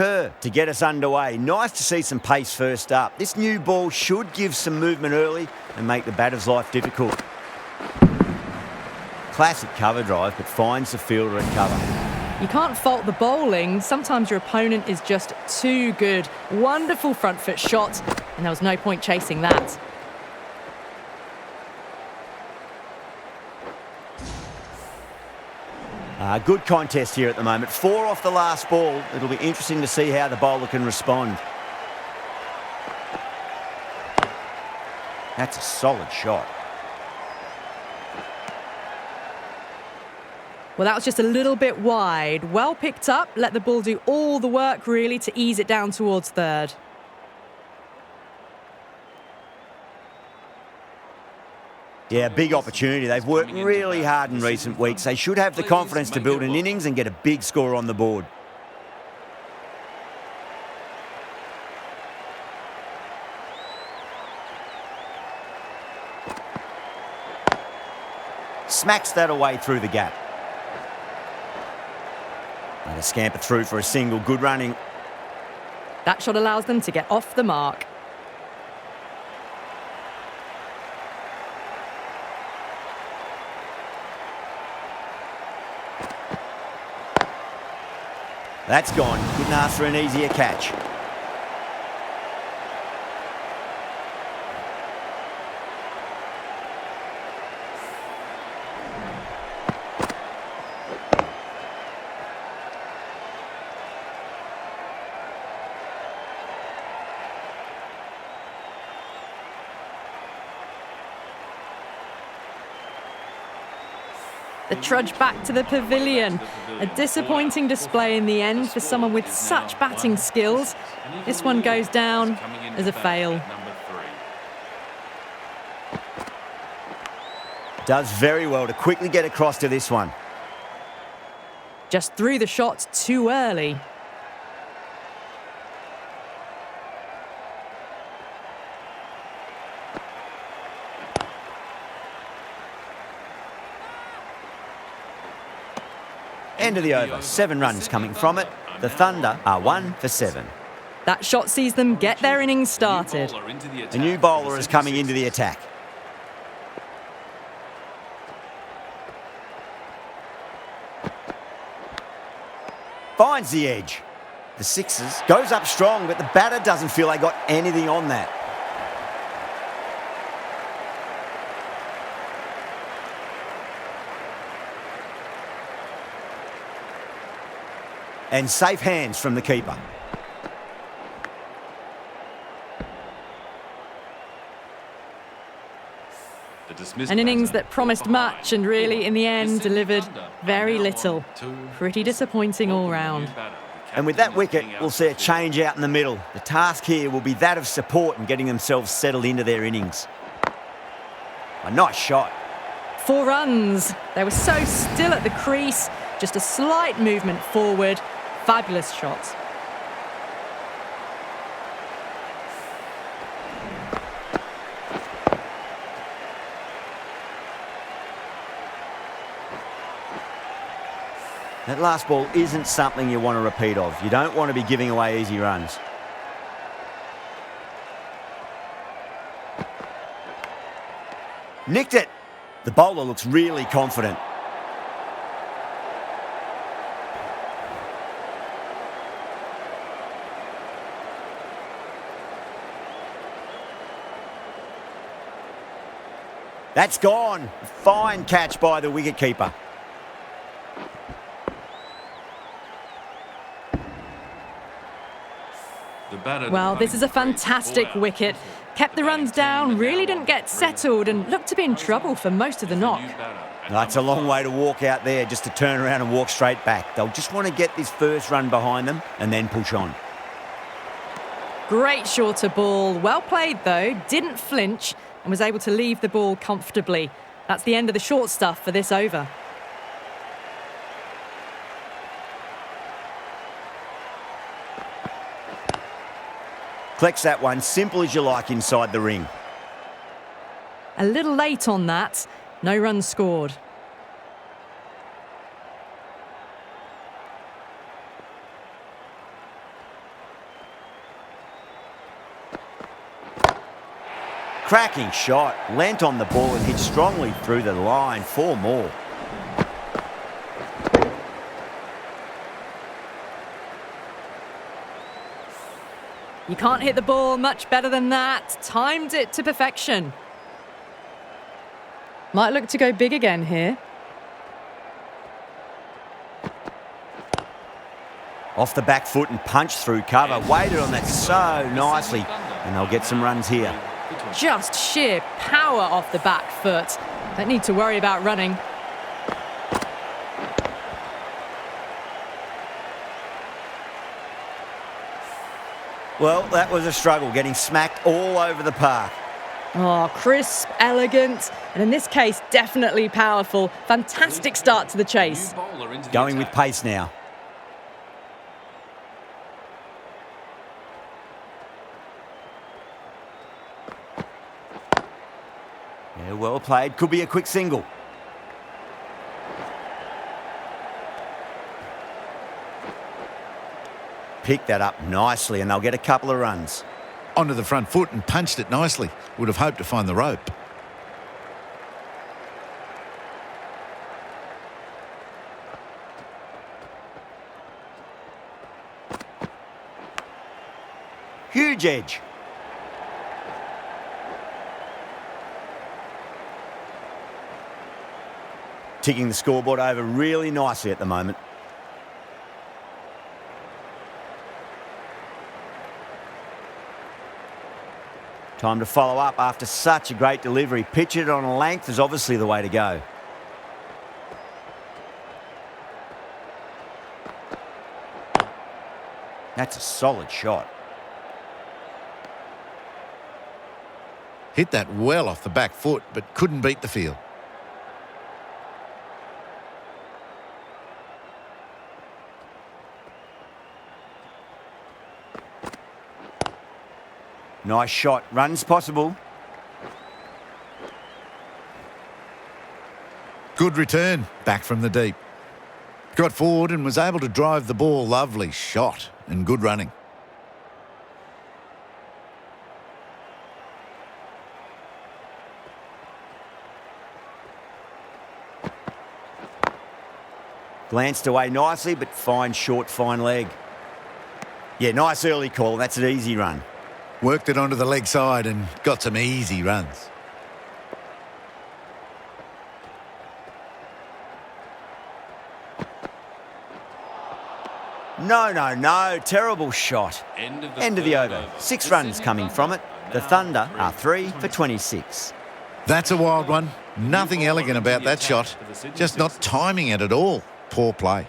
To get us underway. Nice to see some pace first up. This new ball should give some movement early and make the batter's life difficult. Classic cover drive, but finds the fielder at cover. You can't fault the bowling. Sometimes your opponent is just too good. Wonderful front foot shot, and there was no point chasing that. Good contest here at the moment. 4 off the last ball. It'll be interesting to see how the bowler can respond. That's a solid shot. Well, that was just a little bit wide. Well picked up. Let the ball do all the work, really, to ease it down towards third. Yeah, big opportunity. They've worked really hard in recent weeks. They should have the confidence to build an innings and get a big score on the board. Smacks that away through the gap. And a scamper through for a single. Good running. That shot allows them to get off the mark. That's gone. Couldn't ask for an easier catch. The trudge back to the pavilion. A disappointing display in the end for someone with such batting skills. This one goes down as a fail. Does very well to quickly get across to this one. Just threw the shot too early. End of the over. 7 runs coming from it. The Thunder are 1 for 7. That shot sees them get their innings started. A new bowler is coming into the attack. Finds the edge. The sixes goes up strong, but the batter doesn't feel they got anything on that. And safe hands from the keeper. An innings that promised much and really, in the end, delivered very little. Pretty disappointing all round. And with that wicket, we'll see a change out in the middle. The task here will be that of support and getting themselves settled into their innings. A nice shot. 4 runs. They were so still at the crease. Just a slight movement forward. Fabulous shot. That last ball isn't something you want to repeat of. You don't want to be giving away easy runs. Nicked it. The bowler looks really confident. That's gone. Fine catch by the wicketkeeper. Well, this is a fantastic wicket. Kept the runs down, really didn't get settled and looked to be in trouble for most of the knock. That's a long way to walk out there just to turn around and walk straight back. They'll just want to get this first run behind them and then push on. Great shorter ball. Well played, though. Didn't flinch and was able to leave the ball comfortably. That's the end of the short stuff for this over. Collects that one, simple as you like inside the ring. A little late on that. No runs scored. Cracking shot, leant on the ball and hit strongly through the line. 4 more. You can't hit the ball much better than that. Timed it to perfection. Might look to go big again here. Off the back foot and punched through cover. Waited on that so nicely. And they'll get some runs here. Just sheer power off the back foot. Don't need to worry about running. Well, that was a struggle, getting smacked all over the park. Oh, crisp, elegant, and in this case, definitely powerful. Fantastic start to the chase. Going with pace now. Yeah, well played. Could be a quick single. Picked that up nicely and they'll get a couple of runs. Onto the front foot and punched it nicely. Would have hoped to find the rope. Huge edge. Ticking the scoreboard over really nicely at the moment. Time to follow up after such a great delivery. Pitch it on a length is obviously the way to go. That's a solid shot. Hit that well off the back foot, but couldn't beat the field. Nice shot. Runs possible. Good return, back from the deep. Got forward and was able to drive the ball. Lovely shot and good running. Glanced away nicely, but fine short, fine leg. Yeah, nice early call. That's an easy run. Worked it onto the leg side and got some easy runs. No. Terrible shot. End of the over. 6 runs coming from it. The Thunder are 3 for 26. That's a wild one. Nothing elegant about that shot. Just not timing it at all. Poor play.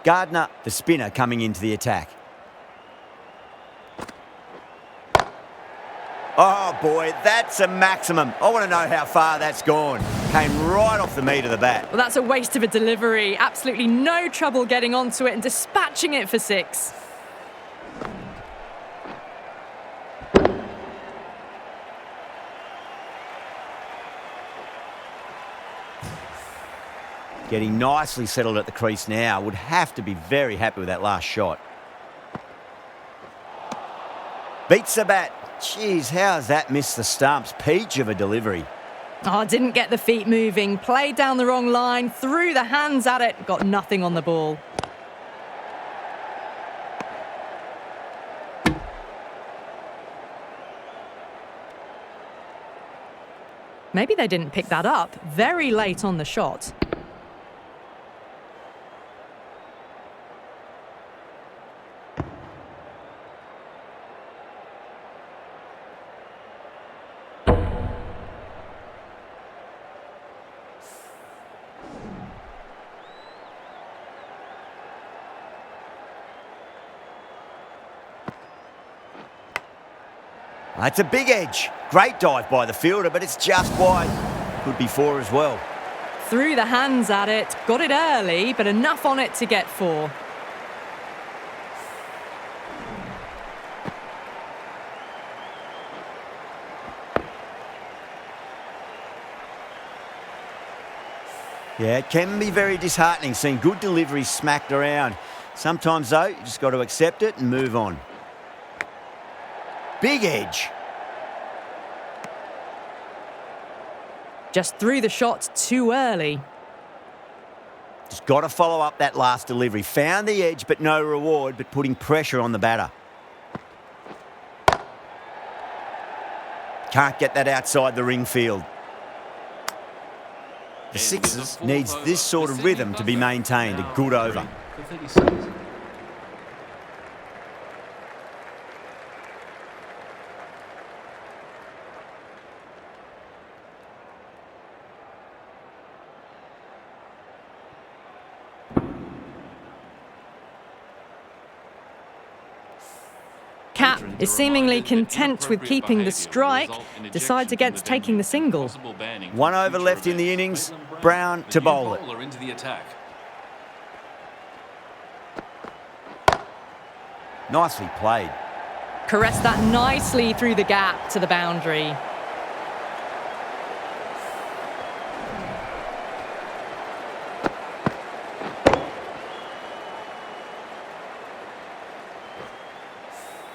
Gardner, the spinner, coming into the attack. Oh, boy, that's a maximum. I want to know how far that's gone. Came right off the meat of the bat. Well, that's a waste of a delivery. Absolutely no trouble getting onto it and dispatching it for 6. Getting nicely settled at the crease now. Would have to be very happy with that last shot. Beats the bat. Jeez, how has that missed the stumps? Peach of a delivery. Oh, didn't get the feet moving. Played down the wrong line. Threw the hands at it. Got nothing on the ball. Maybe they didn't pick that up. Very late on the shot. It's a big edge. Great dive by the fielder, but it's just wide. Could be 4 as well. Threw the hands at it. Got it early, but enough on it to get 4. Yeah, it can be very disheartening seeing good deliveries smacked around. Sometimes, though, you just got to accept it and move on. Big edge. Just threw the shot too early. Just got to follow up that last delivery. Found the edge, but no reward, but putting pressure on the batter. Can't get that outside the ring field. The Sixers needs this sort of rhythm to be maintained. A good over. Cap is seemingly content with keeping the strike, decides against taking the single. 1 over left in the innings. Brown to bowl it. Nicely played. Caressed that nicely through the gap to the boundary.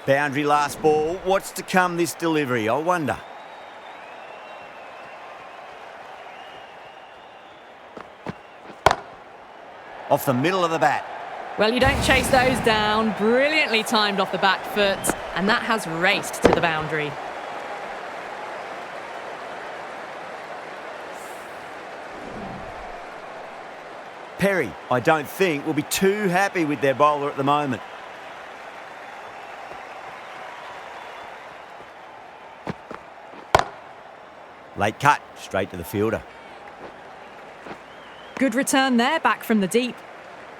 Boundary last ball. What's to come this delivery, I wonder? Off the middle of the bat. Well, you don't chase those down. Brilliantly timed off the back foot, and that has raced to the boundary. Perry, I don't think, will be too happy with their bowler at the moment. Late cut, straight to the fielder. Good return there, back from the deep.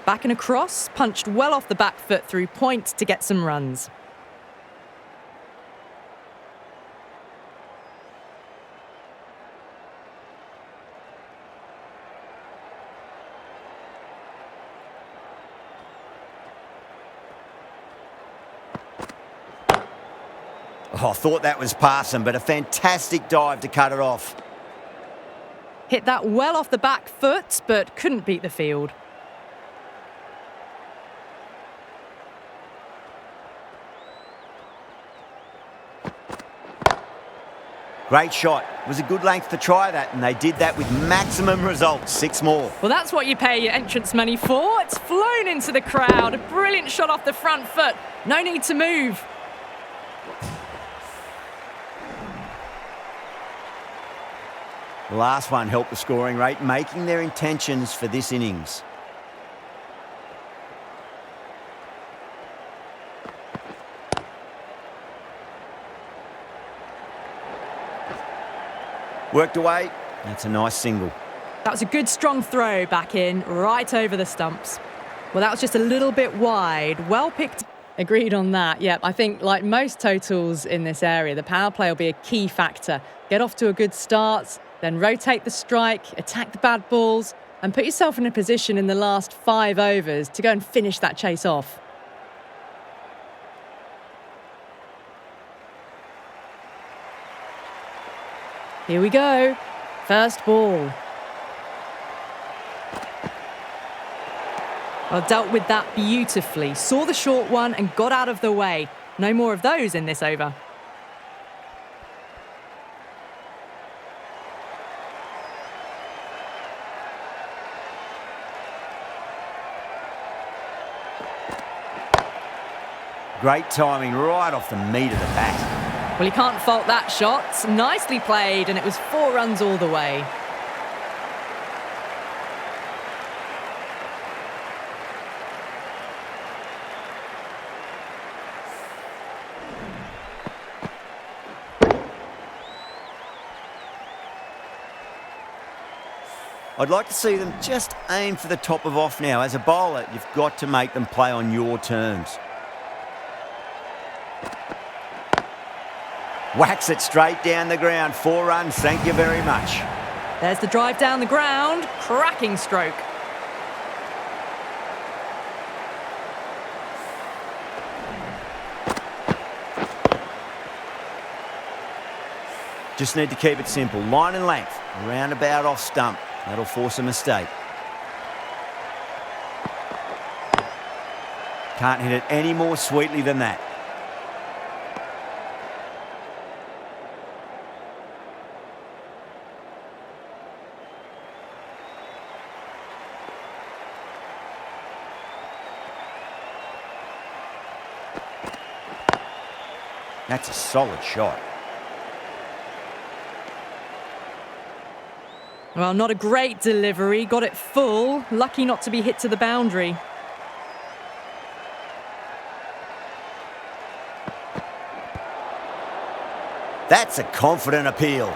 Back and across, punched well off the back foot through point to get some runs. Oh, I thought that was passing, but a fantastic dive to cut it off. Hit that well off the back foot, but couldn't beat the field. Great shot. It was a good length to try that, and they did that with maximum results. 6 more. Well, that's what you pay your entrance money for. It's flown into the crowd. A brilliant shot off the front foot. No need to move. The last one helped the scoring rate, making their intentions for this innings. Worked away. That's a nice single. That was a good strong throw back in, right over the stumps. Well, that was just a little bit wide. Well picked. Agreed on that. Yep, I think like most totals in this area, the power play will be a key factor. Get off to a good start, then rotate the strike, attack the bad balls, and put yourself in a position in the last 5 overs to go and finish that chase off. Here we go. First ball. Well, dealt with that beautifully. Saw the short one and got out of the way. No more of those in this over. Great timing right off the meat of the bat. Well, you can't fault that shot. Nicely played, and it was 4 runs all the way. I'd like to see them just aim for the top of off now. As a bowler, you've got to make them play on your terms. Whacks it straight down the ground. 4 runs, thank you very much. There's the drive down the ground. Cracking stroke. Just need to keep it simple. Line and length. Roundabout off stump. That'll force a mistake. Can't hit it any more sweetly than that. That's a solid shot. Well, not a great delivery. Got it full. Lucky not to be hit to the boundary. That's a confident appeal.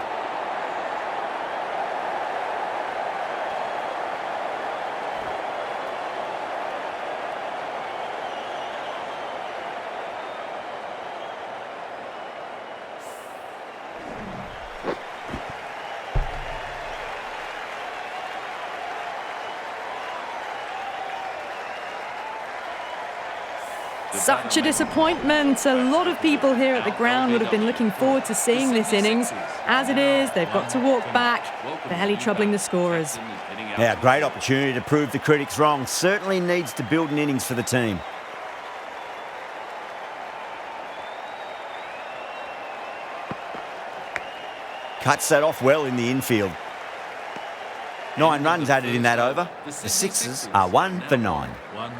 Such a disappointment. A lot of people here at the ground would have been looking forward to seeing this innings. As it is, they've got to walk back, barely troubling the scorers. Yeah, great opportunity to prove the critics wrong. Certainly needs to build an innings for the team. Cuts that off well in the infield. 9 runs added in that over. The Sixers are 1 for 9.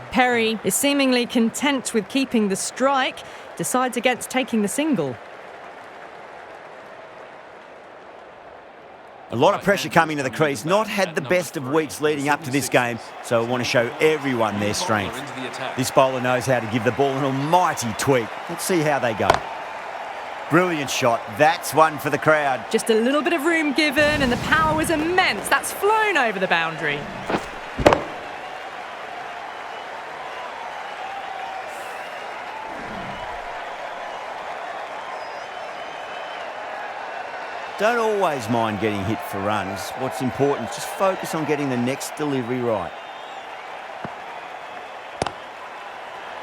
Perry is seemingly content with keeping the strike, decides against taking the single. A lot of pressure coming to the crease. Not had the best of weeks leading up to this game, so I want to show everyone their strength. This bowler knows how to give the ball an almighty tweak. Let's see how they go. Brilliant shot. That's one for the crowd. Just a little bit of room given and the power was immense. That's flown over the boundary. Don't always mind getting hit for runs. What's important is just focus on getting the next delivery right.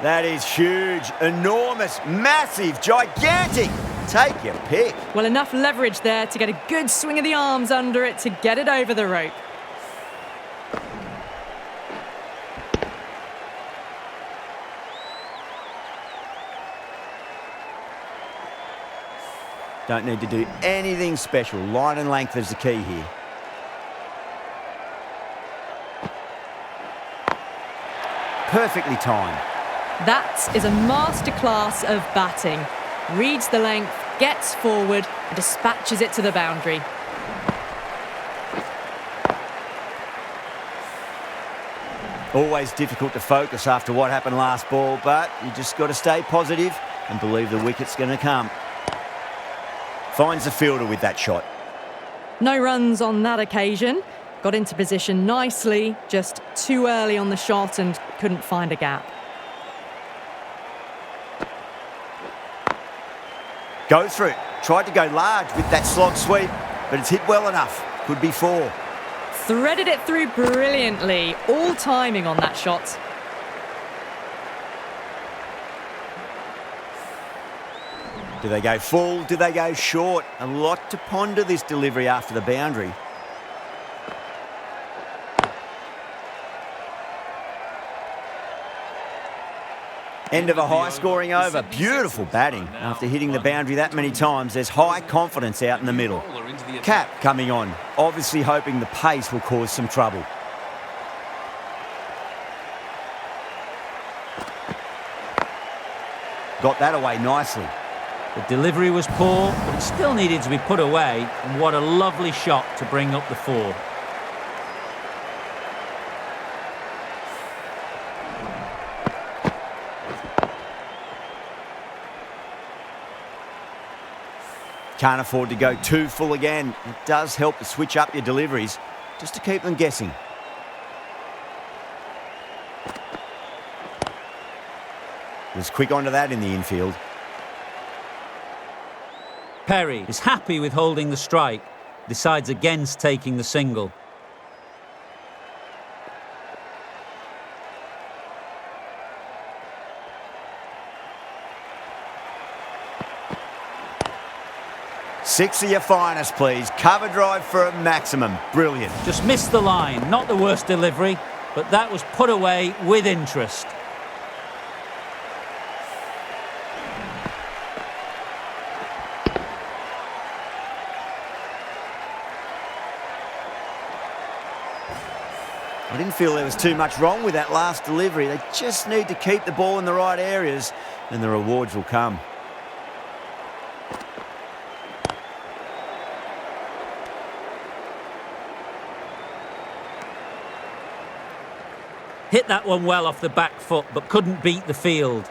That is huge, enormous, massive, gigantic. Take your pick. Well, enough leverage there to get a good swing of the arms under it to get it over the rope. Don't need to do anything special. Line and length is the key here. Perfectly timed. That is a masterclass of batting. Reads the length, gets forward, and dispatches it to the boundary. Always difficult to focus after what happened last ball, but you just got to stay positive and believe the wicket's going to come. Finds the fielder with that shot. No runs on that occasion. Got into position nicely, just too early on the shot and couldn't find a gap. Go through. Tried to go large with that slog sweep, but it's hit well enough. Could be 4. Threaded it through brilliantly. All timing on that shot. Do they go full? Do they go short? A lot to ponder this delivery after the boundary. End of a high-scoring over. Beautiful batting. After hitting the boundary that many times, there's high confidence out in the middle. Cap coming on, obviously hoping the pace will cause some trouble. Got that away nicely. The delivery was poor, but it still needed to be put away, and what a lovely shot to bring up the 4. Can't afford to go too full again. It does help to switch up your deliveries, just to keep them guessing. Was quick onto that in the infield. Perry is happy with holding the strike, decides against taking the single. Six of your finest, please. Cover drive for a maximum. Brilliant. Just missed the line, not the worst delivery, but that was put away with interest. I didn't feel there was too much wrong with that last delivery. They just need to keep the ball in the right areas and the rewards will come. Hit that one well off the back foot, but couldn't beat the field.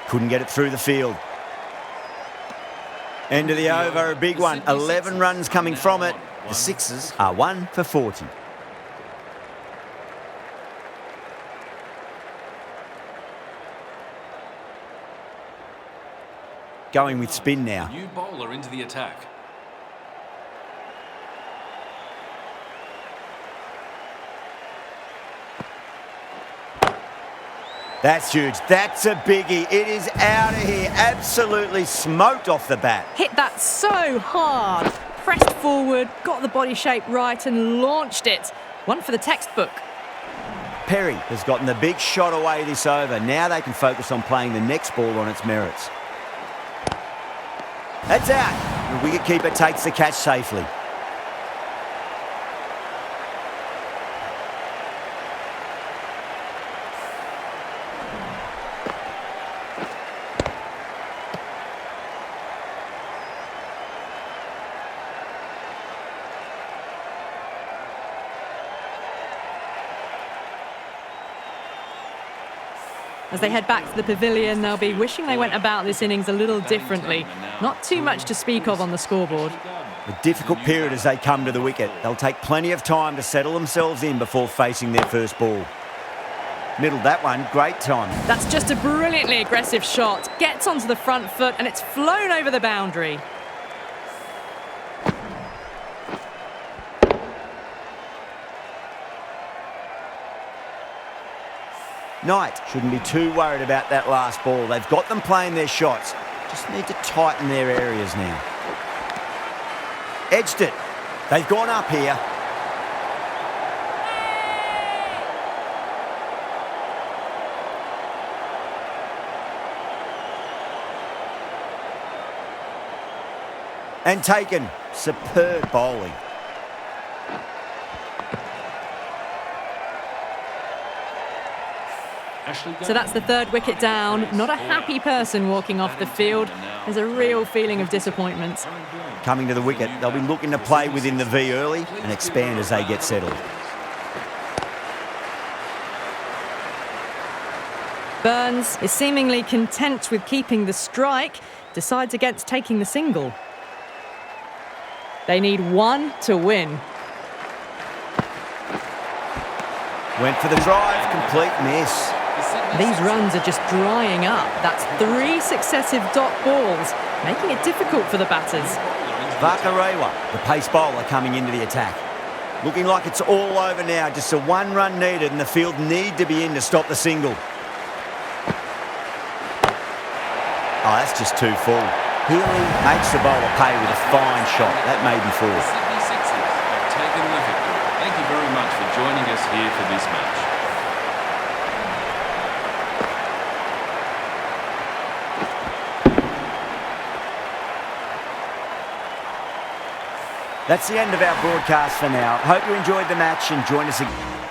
Couldn't get it through the field. End of the over, a big one. 11 runs coming from it. The Sixers are 1 for 40. Going with spin now. New bowler into the attack. That's huge. That's a biggie. It is out of here. Absolutely smoked off the bat. Hit that so hard. Pressed forward, got the body shape right and launched it. One for the textbook. Perry has gotten the big shot away this over. Now they can focus on playing the next ball on its merits. That's out. The wicketkeeper takes the catch safely. As they head back to the pavilion, they'll be wishing they went about this innings a little differently. Not too much to speak of on the scoreboard. A difficult period as they come to the wicket. They'll take plenty of time to settle themselves in before facing their first ball. Middled that one, great time. That's just a brilliantly aggressive shot. Gets onto the front foot and it's flown over the boundary. Knight shouldn't be too worried about that last ball. They've got them playing their shots. Just need to tighten their areas now. Edged it. They've gone up here. And taken. Superb bowling. So that's the third wicket down. Not a happy person walking off the field. There's a real feeling of disappointment. Coming to the wicket, they'll be looking to play within the V early and expand as they get settled. Burns is seemingly content with keeping the strike, decides against taking the single. They need one to win. Went for the drive, complete miss. These runs are just drying up. That's 3 successive dot balls, making it difficult for the batters. Vakarewa, the pace bowler, coming into the attack. Looking like it's all over now. Just a 1 run needed and the field need to be in to stop the single. Oh, that's just too full. Healy makes the bowler pay with a fine shot. That may be 4. Sydney Sixers have taken the victory. Thank you very much for joining us here for this match. That's the end of our broadcast for now. Hope you enjoyed the match and join us again.